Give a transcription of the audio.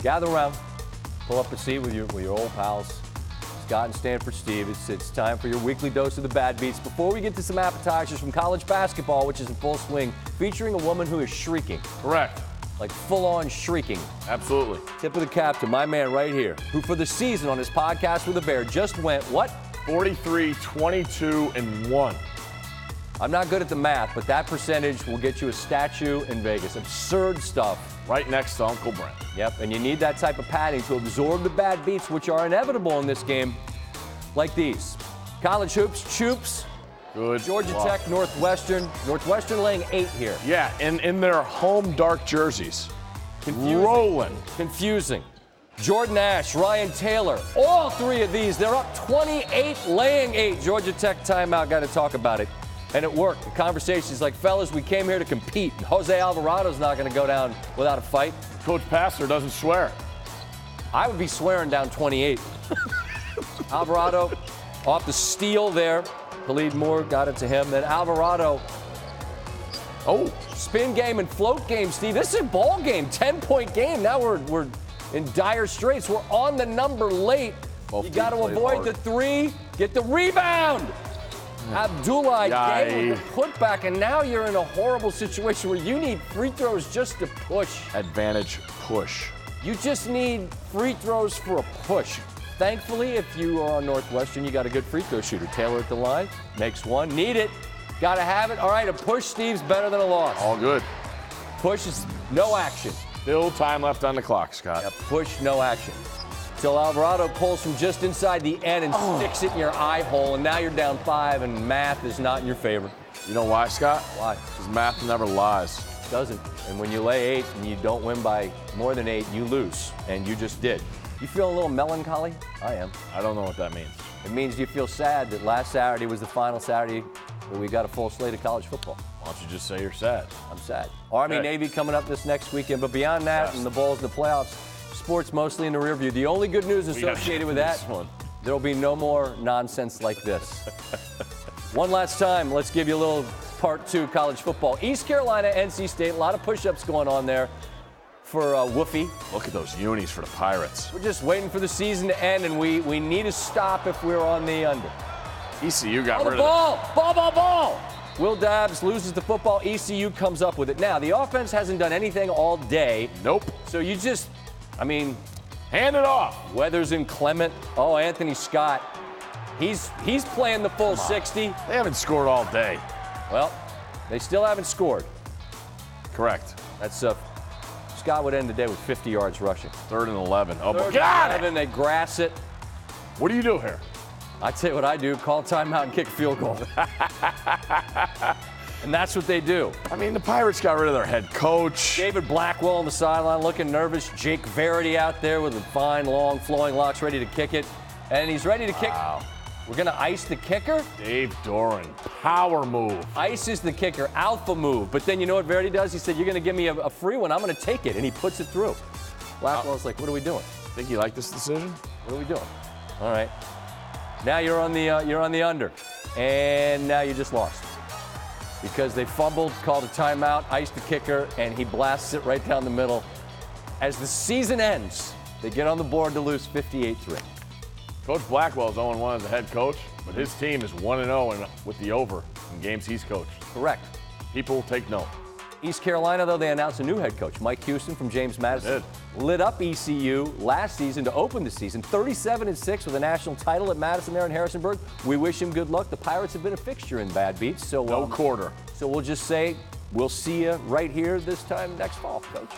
gather around, pull up a seat with your old pals, Scott and Stanford Steve. It's time for your weekly dose of the bad beats. Before we get to some appetizers from college basketball, which is in full swing, featuring a woman who is shrieking. Correct. Like full-on shrieking. Absolutely. Tip of the cap to my man right here, who for the season on his podcast with the Bear just went, what? 43, 22, and 1. I'm not good at the math, but that percentage will get you a statue in Vegas. Absurd stuff. Right next to Uncle Brent. Yep, and you need that type of padding to absorb the bad beats, which are inevitable in this game, like these. College hoops, Choops. Good. Georgia luck. Tech, Northwestern. Northwestern laying 8 here. Yeah, in their home dark jerseys. Confusing. Rolling. Confusing. Jordan Ash, Ryan Taylor, all 3 of these, they're up 28, laying 8. Georgia Tech timeout, got to talk about it. And it worked. The conversation's like, fellas, we came here to compete. And Jose Alvarado's not going to go down without a fight. Coach Pastor doesn't swear. I would be swearing down 28. Alvarado off the steal there. Khalid Moore got it to him. Then Alvarado. Oh, spin game and float game, Steve. This is a ball game, 10-point game. Now we're in dire straits. We're on the number late. You got to avoid the 3. Get the rebound. Abdullah gave the putback, and now you're in a horrible situation where you need free throws just to push. Advantage push. You just need free throws for a push. Thankfully, if you are on Northwestern, you got a good free throw shooter. Taylor at the line, makes 1. Need it. Got to have it. All right, a push, Steve's better than a loss. All good. Push is no action. Still time left on the clock, Scott. Yeah, push, no action. Till Alvarado pulls from just inside the end and sticks it in your eye hole, and now you're down 5, and math is not in your favor. You know why, Scott? Why? Because math never lies. Doesn't. And when you lay 8 and you don't win by more than 8, you lose, and you just did. You feel a little melancholy? I am. I don't know what that means. It means you feel sad that last Saturday was the final Saturday where we got a full slate of college football. Why don't you just say you're sad? I'm sad. Army, Navy coming up this next weekend, but beyond that, and the Bulls in the playoffs, sports mostly in the rear view. The only good news associated with that, there will be no more nonsense like this. One last time, let's give you a little part 2 college football. East Carolina, NC State, a lot of push-ups going on there for Woofy. Look at those unis for the Pirates. We're just waiting for the season to end, and we need a stop if we're on the under. ECU got rid of the ball. Will Dabbs loses the football. ECU comes up with it. Now, the offense hasn't done anything all day. Nope. So you just, hand it off. Weathers and Clement. Oh, Anthony Scott. He's playing the full 60. They haven't scored all day. Well, they still haven't scored. Correct. That's Scott would end the day with 50 yards rushing. 3rd and 11. Oh, my God. And then they grass it. What do you do here? I tell you what I do, call timeout and kick a field goal. And that's what they do. The Pirates got rid of their head coach. David Blackwell on the sideline looking nervous. Jake Verity out there with the fine, long, flowing locks ready to kick it. And he's ready to kick. We're going to ice the kicker? Dave Doran, power move. Ice is the kicker, alpha move. But then you know what Verity does? He said, you're going to give me a free one. I'm going to take it. And he puts it through. Blackwell's like, what are we doing? Think you like this decision? What are we doing? All right. Now you're on the under. And now you just lost. Because they fumbled, called a timeout, iced the kicker, and he blasts it right down the middle. As the season ends, they get on the board to lose 58-3. Coach Blackwell is 0-1 as a head coach, but his team is 1-0 with the over in games he's coached. Correct. People take note. East Carolina, though, they announced a new head coach, Mike Houston from James Madison. Lit up ECU last season to open the season, 37-6 with a national title at Madison there in Harrisonburg. We wish him good luck. The Pirates have been a fixture in bad beats. So no quarter. So we'll just say we'll see you right here this time next fall, Coach.